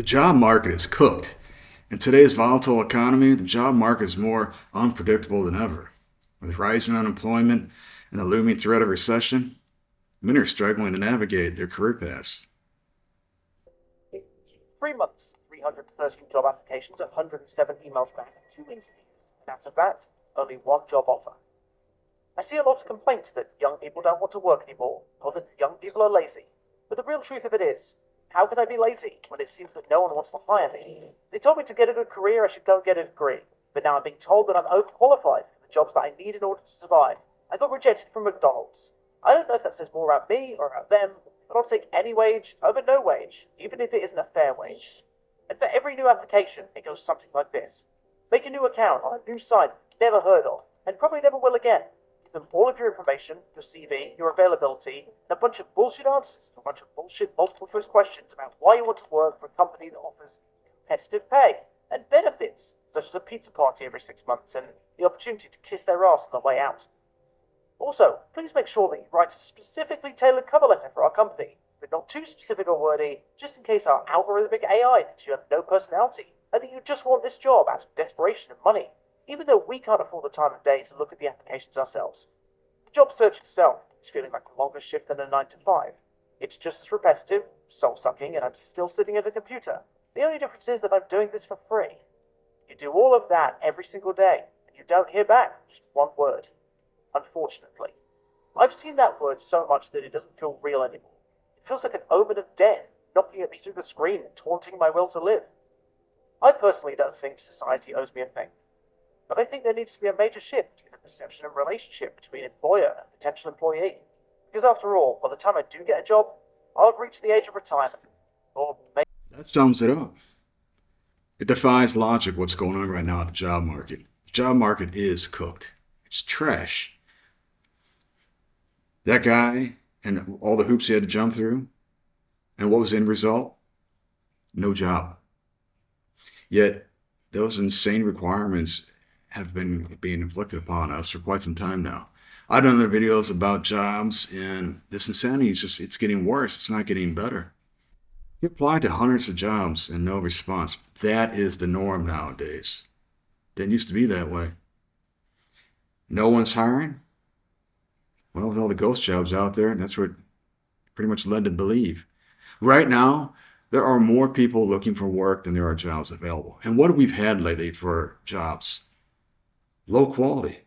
job market is cooked. In today's volatile economy, the job market is more unpredictable than ever. With rising unemployment and the looming threat of recession, many are struggling to navigate their career paths. 3 months, 330 job applications, 107 emails back, 2 interviews, and out of that, only one job offer. I see a lot of complaints that young people don't want to work anymore, or that young people are lazy. But the real truth of it is, how can I be lazy when it seems that no one wants to hire me? They told me to get a good career, I should go and get a degree. But now I'm being told that I'm overqualified for the jobs that I need in order to survive. I got rejected from McDonald's. I don't know if that says more about me or about them, but I'll take any wage over no wage, even if it isn't a fair wage. And for every new application, it goes something like this. Make a new account on a new site you've never heard of, and probably never will again. Give them all of your information, your CV, your availability, and a bunch of bullshit answers to a bunch of bullshit multiple choice questions about why you want to work for a company that offers competitive pay and benefits, such as a pizza party every 6 months and the opportunity to kiss their ass on the way out. Also, please make sure that you write a specifically tailored cover letter for our company, but not too specific or wordy, just in case our algorithmic AI thinks you have no personality, and that you just want this job out of desperation and money, even though we can't afford the time of day to look at the applications ourselves. The job search itself is feeling like a longer shift than a 9 to 5. It's just as repetitive, soul-sucking, and I'm still sitting at a computer. The only difference is that I'm doing this for free. You do all of that every single day, and you don't hear back just one word. Unfortunately. I've seen that word so much that it doesn't feel real anymore. It feels like an omen of death, knocking at me through the screen and taunting my will to live. I personally don't think society owes me a thing, but I think there needs to be a major shift in the perception of relationship between employer and potential employee. Because after all, by the time I do get a job, I'll have reached the age of retirement. Or maybe... That sums it up. It defies logic what's going on right now at the job market. The job market is cooked. It's trash. That guy and all the hoops he had to jump through, and what was the end result? No job. Yet those insane requirements have been being inflicted upon us for quite some time now. I've done other videos about jobs, and this insanity is just, it's getting worse. It's not getting better. You apply to hundreds of jobs and no response. That is the norm nowadays. Didn't used to be that way. No one's hiring? Well, with all the ghost jobs out there, that's what pretty much led to believe. Right now, there are more people looking for work than there are jobs available. And what have we had lately for jobs? Low quality.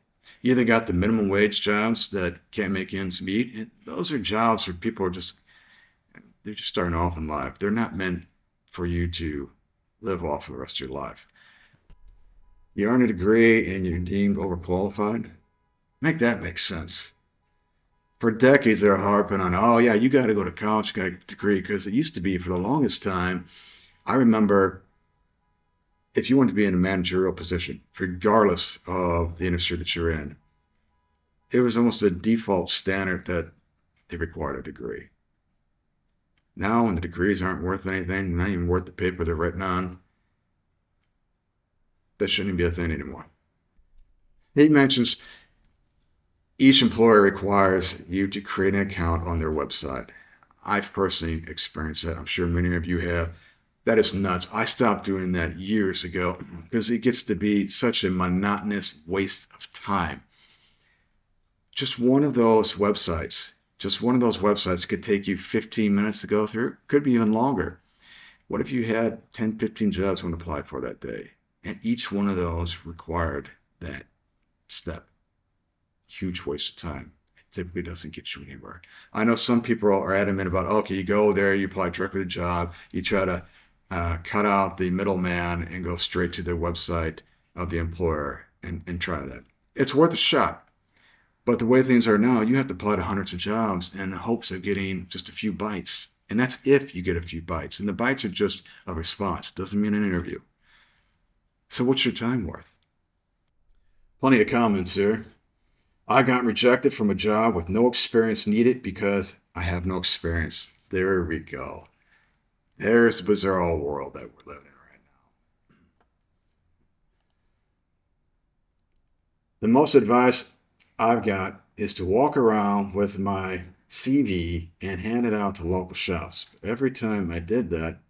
You either got the minimum wage jobs that can't make ends meet, and those are jobs where people are just, they're just starting off in life. They're not meant for you to live off for the rest of your life. You earn a degree and you're deemed overqualified. Make that make sense. For decades, they're harping on, oh yeah, you got to go to college, you got to get a degree, because it used to be for the longest time. I remember if you want to be in a managerial position, regardless of the industry that you're in, it was almost a default standard that they required a degree. Now, when the degrees aren't worth anything, not even worth the paper they're written on, that shouldn't be a thing anymore. He mentions each employer requires you to create an account on their website. I've personally experienced that. I'm sure many of you have. That is nuts. I stopped doing that years ago because it gets to be such a monotonous waste of time. Just one of those websites could take you 15 minutes to go through. Could be even longer. What if you had 10, 15 jobs you want to apply for that day? And each one of those required that step. Huge waste of time. It typically doesn't get you anywhere. I know some people are adamant about, okay, you go there, you apply directly to the job, you try to cut out the middleman and go straight to the website of the employer and try that. It's worth a shot. But the way things are now, you have to apply to hundreds of jobs in hopes of getting just a few bites. And that's if you get a few bites. And the bites are just a response. It doesn't mean an interview. So what's your time worth? Plenty of comments here. I got rejected from a job with no experience needed because I have no experience. There we go. There's the bizarre world that we're living in right now. The most advice I've got is to walk around with my CV and hand it out to local shops. Every time I did that,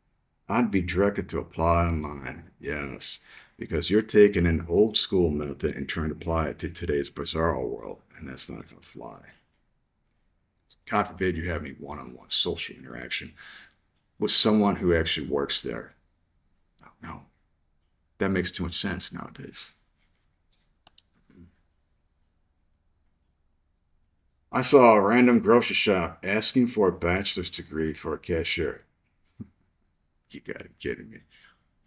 I'd be directed to apply online. Yes, because you're taking an old school method and trying to apply it to today's bizarre world, and that's not going to fly. God forbid you have any one-on-one social interaction with someone who actually works there. No, no, that makes too much sense nowadays. I saw a random grocery shop asking for a bachelor's degree for a cashier. You gotta be kidding me.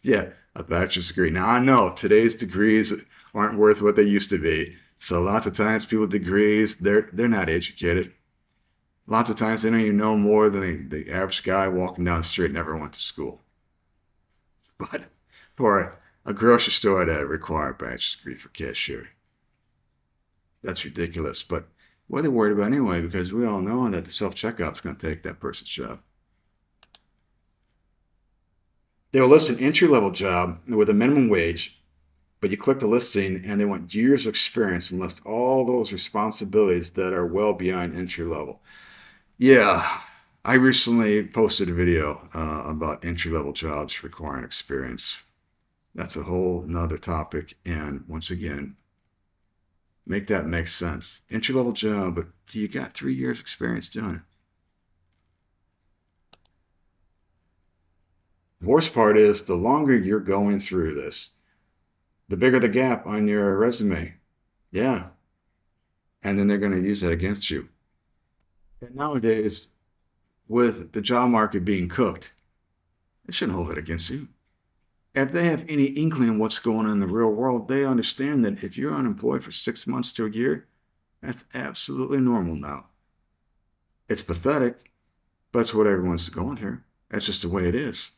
Yeah, a bachelor's degree. Now I know today's degrees aren't worth what they used to be. So lots of times people with degrees, they're not educated. Lots of times they don't even know more than the average guy walking down the street and never went to school. But for a grocery store to require a bachelor's degree for cashier, that's ridiculous. But what are they worried about anyway? Because we all know that the self-checkout is going to take that person's job. They will list an entry-level job with a minimum wage, but you click the listing and they want years of experience and list all those responsibilities that are well beyond entry level. Yeah, I recently posted a video about entry-level jobs requiring experience. That's a whole nother topic. And once again, make that make sense. Entry-level job, but do you got 3 years experience doing it? The worst part is the longer you're going through this, the bigger the gap on your resume. Yeah. And then they're going to use that against you. And nowadays, with the job market being cooked, they shouldn't hold it against you. If they have any inkling of what's going on in the real world, they understand that if you're unemployed for 6 months to a year, that's absolutely normal now. It's pathetic, but it's what everyone's going through. That's just the way it is.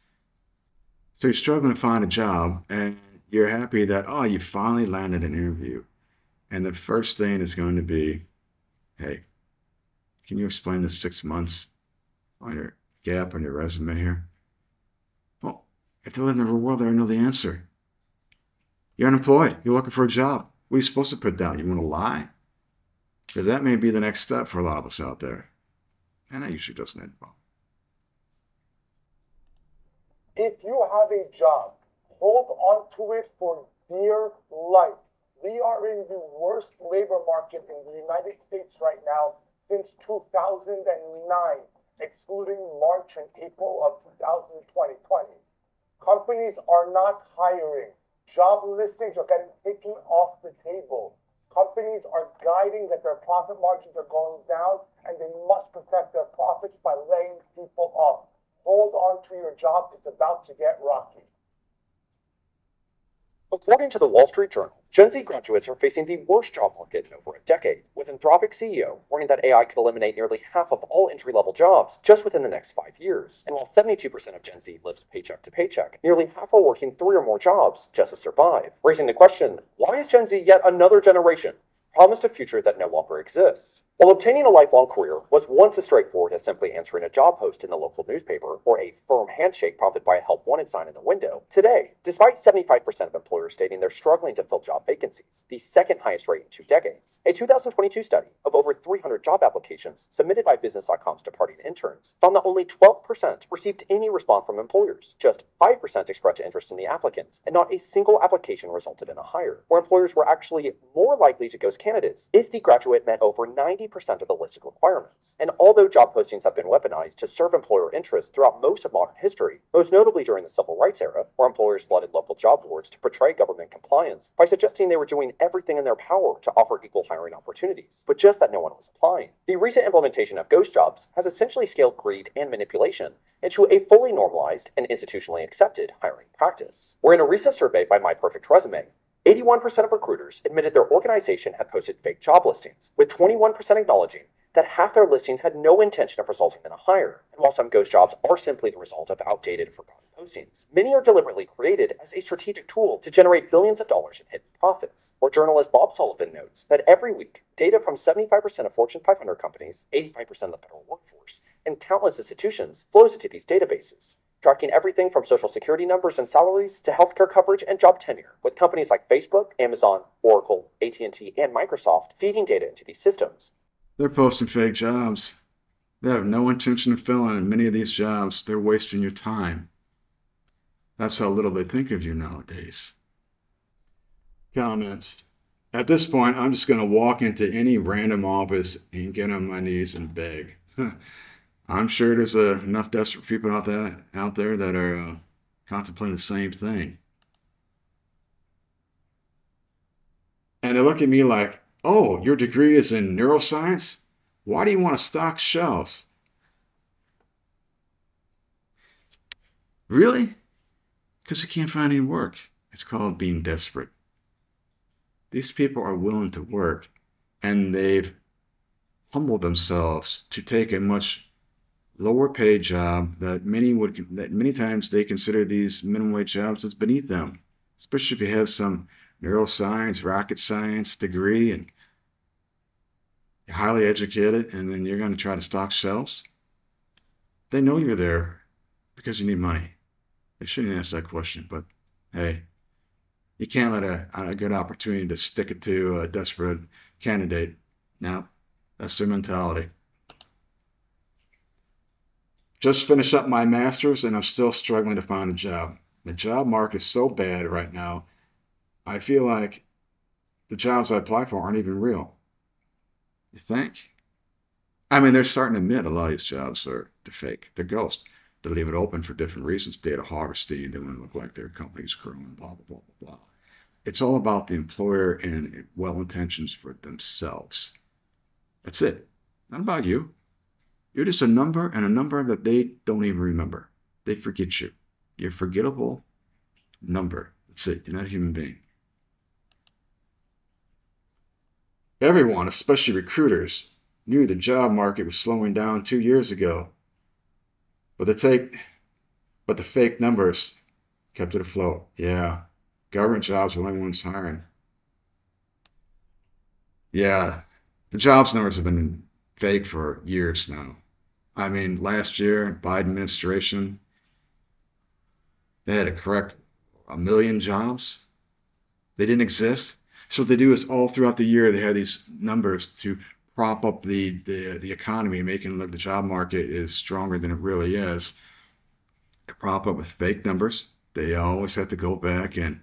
So you're struggling to find a job and you're happy that, oh, you finally landed an interview. And the first thing is going to be, hey, can you explain the 6 months on your gap on your resume here? Well, if they live in the real world, they already know the answer. You're unemployed. You're looking for a job. What are you supposed to put down? You want to lie? Because that may be the next step for a lot of us out there. And that usually doesn't end well. If you have a job, hold on to it for dear life. We are in the worst labor market in the United States right now since 2009, excluding March and April of 2020. Companies are not hiring. Job listings are getting taken off the table. Companies are guiding that their profit margins are going down and they must protect their profits by laying people off. Hold on to your job. It's about to get rocky. According to the Wall Street Journal, Gen Z graduates are facing the worst job market in over a decade, with Anthropic CEO warning that AI could eliminate nearly half of all entry-level jobs just within the next 5 years. And while 72% of Gen Z lives paycheck to paycheck, nearly half are working 3 or more jobs just to survive, raising the question, why is Gen Z yet another generation promised a future that no longer exists? While obtaining a lifelong career was once as straightforward as simply answering a job post in the local newspaper or a firm handshake prompted by a help wanted sign in the window, today, despite 75% of employers stating they're struggling to fill job vacancies, the second highest rate in 2 decades, a 2022 study of over 300 job applications submitted by Business.com's departing interns found that only 12% received any response from employers, just 5% expressed interest in the applicant, and not a single application resulted in a hire, where employers were actually more likely to ghost candidates if the graduate met over 90% of the listed requirements. And although job postings have been weaponized to serve employer interests throughout most of modern history, most notably during the civil rights era, where employers flooded local job boards to portray government compliance by suggesting they were doing everything in their power to offer equal hiring opportunities, but just that no one was applying. The recent implementation of ghost jobs has essentially scaled greed and manipulation into a fully normalized and institutionally accepted hiring practice. Where in a recent survey by My Perfect Resume, 81% of recruiters admitted their organization had posted fake job listings, with 21% acknowledging that half their listings had no intention of resulting in a hire. And while some ghost jobs are simply the result of outdated, forgotten postings, many are deliberately created as a strategic tool to generate billions of dollars in hidden profits. Or journalist Bob Sullivan notes that every week, data from 75% of Fortune 500 companies, 85% of the federal workforce, and countless institutions flows into these databases, tracking everything from social security numbers and salaries to healthcare coverage and job tenure, with companies like Facebook, Amazon, Oracle, AT&T, and Microsoft feeding data into these systems. They're posting fake jobs. They have no intention of filling many of these jobs. They're wasting your time. That's how little they think of you nowadays. Comments. At this point, I'm just going to walk into any random office and get on my knees and beg. I'm sure there's enough desperate people out there that are contemplating the same thing. And they look at me like, oh, your degree is in neuroscience? Why do you want to stock shelves? Really? Because you can't find any work. It's called being desperate. These people are willing to work, and they've humbled themselves to take a much lower paid job that many times they consider these minimum wage jobs as beneath them, especially if you have some neuroscience, rocket science degree, and you're highly educated, and then you're going to try to stock shelves. They know you're there because you need money. They shouldn't ask that question, but hey, you can't let a good opportunity to stick it to a desperate candidate. Now, that's their mentality. Just finished up my master's and I'm still struggling to find a job. The job market is so bad right now. I feel like the jobs I apply for aren't even real. You think? I mean, they're starting to admit a lot of these jobs are they're fake. They're ghosts. They leave it open for different reasons, data harvesting. They want to look like their company's growing, blah, blah, blah, blah, blah. It's all about the employer and well intentions for themselves. That's it. Not about you. You're just a number and a number that they don't even remember. They forget you. You're a forgettable number. That's it. You're not a human being. Everyone, especially recruiters, knew the job market was slowing down 2 years ago, but the fake numbers kept it afloat. Yeah, government jobs were the only ones hiring. Yeah, the jobs numbers have been fake for years now. I mean, last year, Biden administration, they had to correct 1 million jobs. They didn't exist. So what they do is all throughout the year they have these numbers to prop up the economy, making look the job market is stronger than it really is. They prop up with fake numbers. They always have to go back and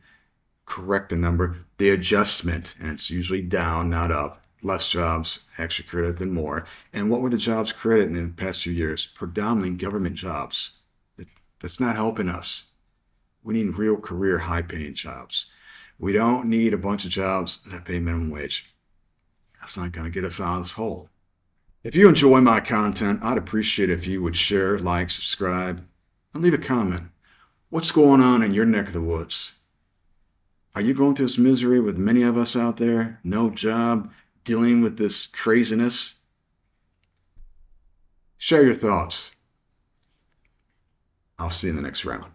correct the number, the adjustment, and it's usually down, not up. Less jobs actually created than more. And what were the jobs created in the past few years? Predominantly government jobs. That's not helping us. We need real career, high paying jobs. We don't need a bunch of jobs that pay minimum wage. That's not going to get us out of this hole. If you enjoy my content, I'd appreciate it if you would share, like, subscribe, and leave a comment. What's going on in your neck of the woods? Are you going through this misery with many of us out there? No job, dealing with this craziness? Share your thoughts. I'll see you in the next round.